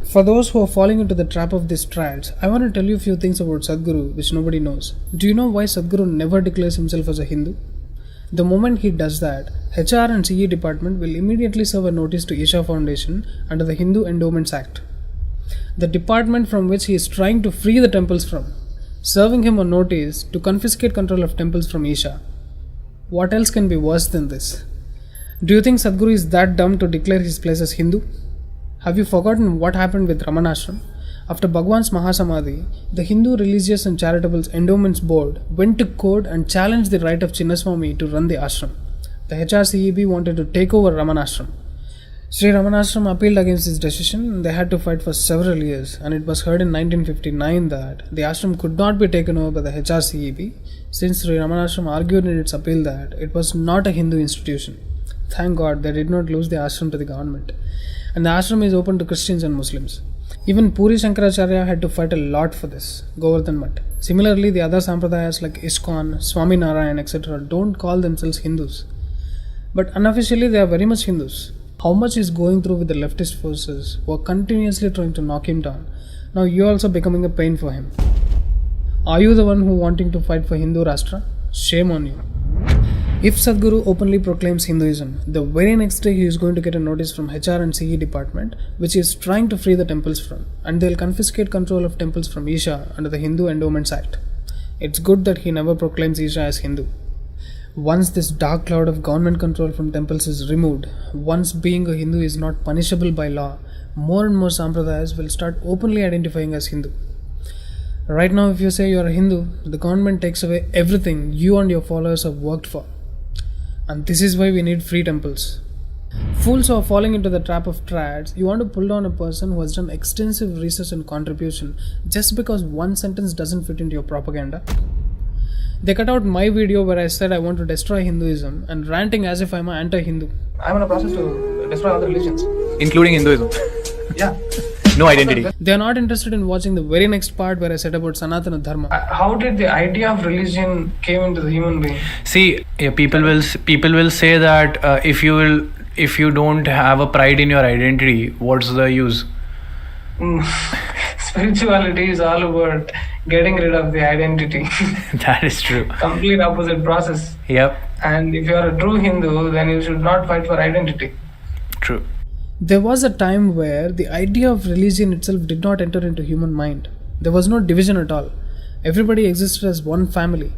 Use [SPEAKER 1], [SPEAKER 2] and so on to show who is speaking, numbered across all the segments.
[SPEAKER 1] For those who are falling into the trap of these trads, I want to tell you a few things about Sadhguru which nobody knows. Do you know why Sadhguru never declares himself as a Hindu? The moment he does that, HR and CE department will immediately serve a notice to Isha Foundation under the Hindu Endowments Act, the department from which he is trying to free the temples from, serving him a notice to confiscate control of temples from Isha. What else can be worse than this? Do you think Sadhguru is that dumb to declare his place as Hindu? Have you forgotten what happened with Ramanashram? After Bhagwan's Mahasamadhi, the Hindu Religious and Charitable Endowments Board went to court and challenged the right of Chinnaswamy to run the ashram. The HRCEB wanted to take over Ramanashram. Sri Ramanashram appealed against this decision and they had to fight for several years, and it was heard in 1959 that the ashram could not be taken over by the HRCEB since Sri Ramanashram argued in its appeal that it was not a Hindu institution. Thank God they did not lose the ashram to the government. And the ashram is open to Christians and Muslims. Even Puri Shankaracharya had to fight a lot for this, Govardhan Mutt. Similarly, the other sampradayas like ISKCON, Swami Narayan, etc. don't call themselves Hindus. But unofficially they are very much Hindus. How much is going through with the leftist forces who are continuously trying to knock him down? Now you are also becoming a pain for him. Are you the one who wanting to fight for Hindu Rashtra? Shame on you. If Sadhguru openly proclaims Hinduism, the very next day he is going to get a notice from HR and CE department which he is trying to free the temples from, and they will confiscate control of temples from Isha under the Hindu Endowments Act. It's good that he never proclaims Isha as Hindu. Once this dark cloud of government control from temples is removed, once being a Hindu is not punishable by law, more and more sampradayas will start openly identifying as Hindu. Right now, if you say you are a Hindu, the government takes away everything you and your followers have worked for. And this is why we need free temples. Fools who are falling into the trap of trads, you want to pull down a person who has done extensive research and contribution just because one sentence doesn't fit into your propaganda. They cut out my video where I said I want to destroy Hinduism and ranting as if I'm an anti-Hindu. I'm in a process to destroy other religions.
[SPEAKER 2] Including Hinduism.
[SPEAKER 1] Yeah.
[SPEAKER 2] No identity.
[SPEAKER 1] They are not interested in watching the very next part where I said about Sanatana Dharma.
[SPEAKER 3] How did the idea of religion came into the human being?
[SPEAKER 2] See, people will say that if you don't have a pride in your identity, what's the use?
[SPEAKER 3] Spirituality is all about getting rid of the identity.
[SPEAKER 2] That is true.
[SPEAKER 3] Complete opposite process.
[SPEAKER 2] Yep.
[SPEAKER 3] And if you are a true Hindu, then you should not fight for identity.
[SPEAKER 2] True.
[SPEAKER 1] There was a time where the idea of religion itself did not enter into human mind. There was no division at all. Everybody existed as one family.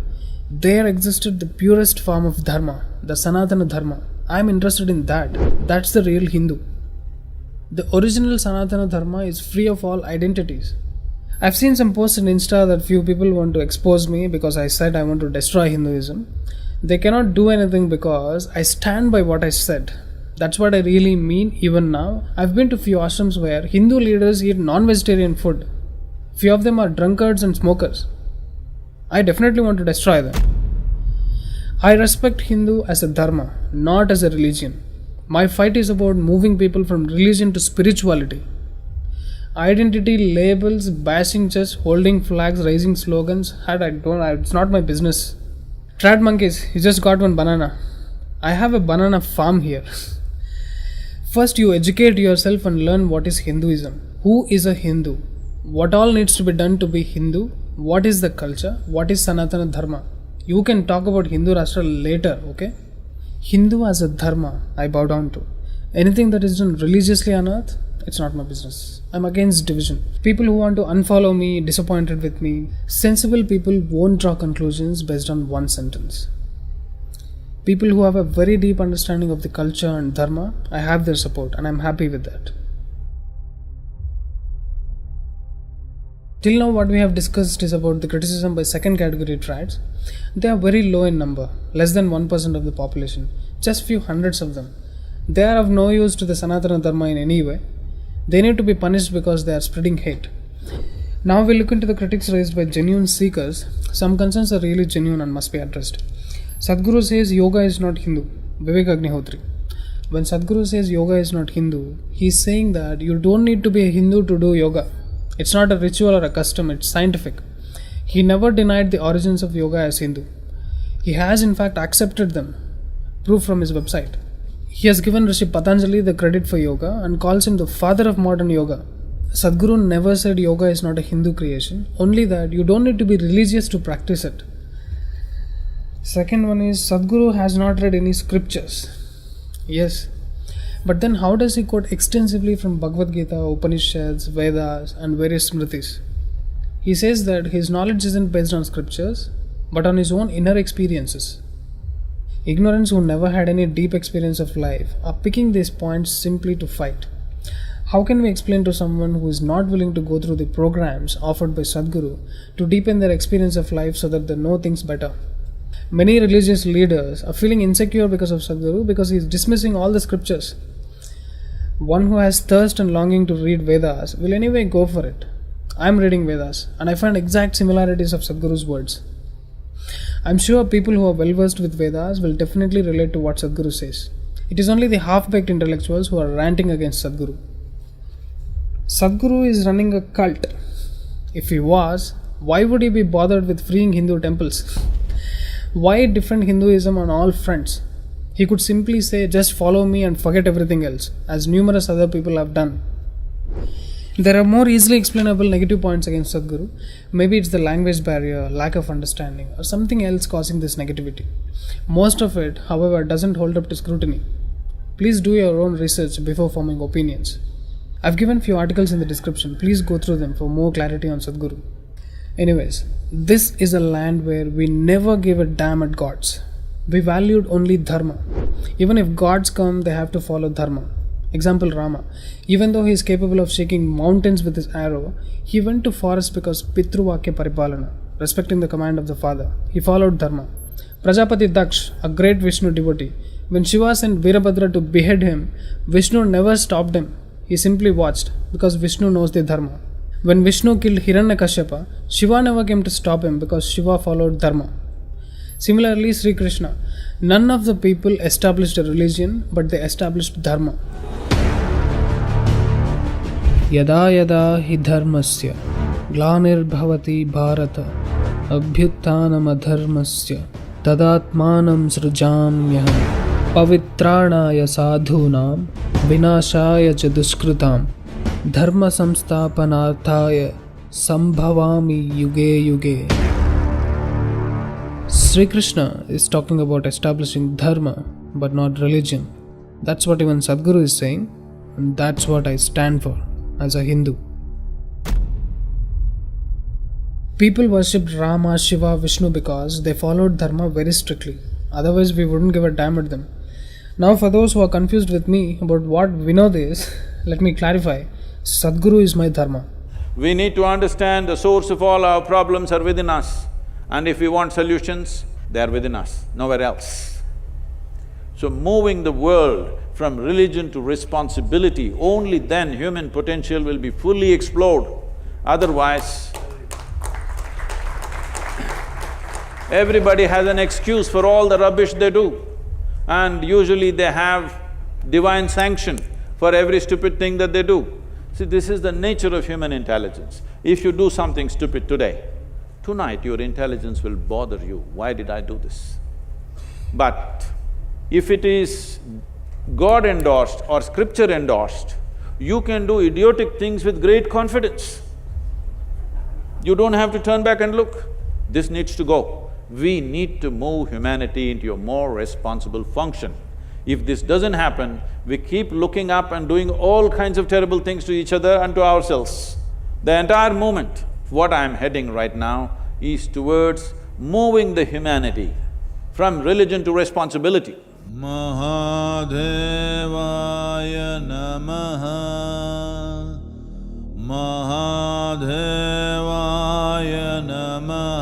[SPEAKER 1] There existed the purest form of dharma, the Sanatana Dharma. I am interested in that. That's the real Hindu. The original Sanatana Dharma is free of all identities. I've seen some posts on Insta that few people want to expose me because I said I want to destroy Hinduism. They cannot do anything because I stand by what I said. That's what I really mean even now. I've been to few ashrams where Hindu leaders eat non-vegetarian food. Few of them are drunkards and smokers. I definitely want to destroy them. I respect Hindu as a dharma, not as a religion. My fight is about moving people from religion to spirituality. Identity, labels, bashing chests, holding flags, raising slogans, it's not my business. Trad monkeys, you just got one banana. I have a banana farm here. First, you educate yourself and learn what is Hinduism. Who is a Hindu? What all needs to be done to be Hindu? What is the culture? What is Sanatana Dharma? You can talk about Hindu Rashtra later, okay? Hindu as a dharma, I bow down to. Anything that is done religiously on earth, it's not my business. I'm against division. People who want to unfollow me, disappointed with me, sensible people won't draw conclusions based on one sentence. People who have a very deep understanding of the culture and dharma, I have their support and I'm happy with that. Till now what we have discussed is about the criticism by second category trads. They are very low in number, less than 1% of the population, just few hundreds of them. They are of no use to the Sanatana Dharma in any way. They need to be punished because they are spreading hate. Now we look into the critics raised by genuine seekers. Some concerns are really genuine and must be addressed. Sadhguru says yoga is not Hindu. Vivek Agnihotri. When Sadhguru says yoga is not Hindu, he is saying that you don't need to be a Hindu to do yoga. It's not a ritual or a custom, it's scientific. He never denied the origins of yoga as Hindu. He has in fact accepted them. Proof from his website. He has given Rishi Patanjali the credit for yoga and calls him the father of modern yoga. Sadhguru never said yoga is not a Hindu creation, only that you don't need to be religious to practice it. Second one is Sadhguru has not read any scriptures. Yes, but then how does he quote extensively from Bhagavad Gita, Upanishads, Vedas and various Smritis? He says that his knowledge isn't based on scriptures, but on his own inner experiences. Ignorants who never had any deep experience of life are picking these points simply to fight. How can we explain to someone who is not willing to go through the programs offered by Sadhguru to deepen their experience of life so that they know things better? Many religious leaders are feeling insecure because of Sadhguru because he is dismissing all the scriptures. One who has thirst and longing to read Vedas will anyway go for it. I am reading Vedas and I find exact similarities of Sadhguru's words. I am sure people who are well versed with Vedas will definitely relate to what Sadhguru says. It is only the half-baked intellectuals who are ranting against Sadhguru. Sadhguru is running a cult. If he was, why would he be bothered with freeing Hindu temples? Why defend Hinduism on all fronts? He could simply say, just follow me and forget everything else, as numerous other people have done. There are more easily explainable negative points against Sadhguru. Maybe it's the language barrier, lack of understanding, or something else causing this negativity. Most of it, however, doesn't hold up to scrutiny. Please do your own research before forming opinions. I've given few articles in the description. Please go through them for more clarity on Sadhguru. Anyways, this is a land where we never gave a damn at gods. We valued only dharma. Even if gods come, they have to follow dharma. Example Rama. Even though he is capable of shaking mountains with his arrow, he went to forest because Pitruvakya Paripalana, respecting the command of the father. He followed dharma. Prajapati Daksh, a great Vishnu devotee, when Shiva sent Virabhadra to behead him, Vishnu never stopped him. He simply watched because Vishnu knows the dharma. When Vishnu killed Hiranyakashyapa, Shiva never came to stop him because Shiva followed dharma. Similarly, Sri Krishna. None of the people established a religion, but they established dharma. Yada yada hi dharmasya glanir bharata abhyuttanam adharmasya tadatmanam srujamyaham pavitranaya sadhunam vinashaya cha duskrutam dharma samstapanarthaya sambhavami yuge yuge. Sri Krishna is talking about establishing dharma but not religion. That's what even Sadhguru is saying, and that's what I stand for as a Hindu. People worshipped Rama, Shiva, Vishnu because they followed dharma very strictly. Otherwise, we wouldn't give a damn at them. Now, for those who are confused with me about what Vinod is, let me clarify. Sadhguru is my dharma.
[SPEAKER 4] We need to understand the source of all our problems are within us. And if we want solutions, they are within us, nowhere else. So moving the world from religion to responsibility, only then human potential will be fully explored. Otherwise, everybody has an excuse for all the rubbish they do. And usually they have divine sanction for every stupid thing that they do. See, this is the nature of human intelligence. If you do something stupid today, tonight your intelligence will bother you, why did I do this? But if it is God endorsed or scripture endorsed, you can do idiotic things with great confidence. You don't have to turn back and look. This needs to go. We need to move humanity into a more responsible function. If this doesn't happen, we keep looking up and doing all kinds of terrible things to each other and to ourselves. The entire movement, what I'm heading right now, is towards moving the humanity from religion to responsibility. Mahadevaya Namaha Mahadevaya Namaha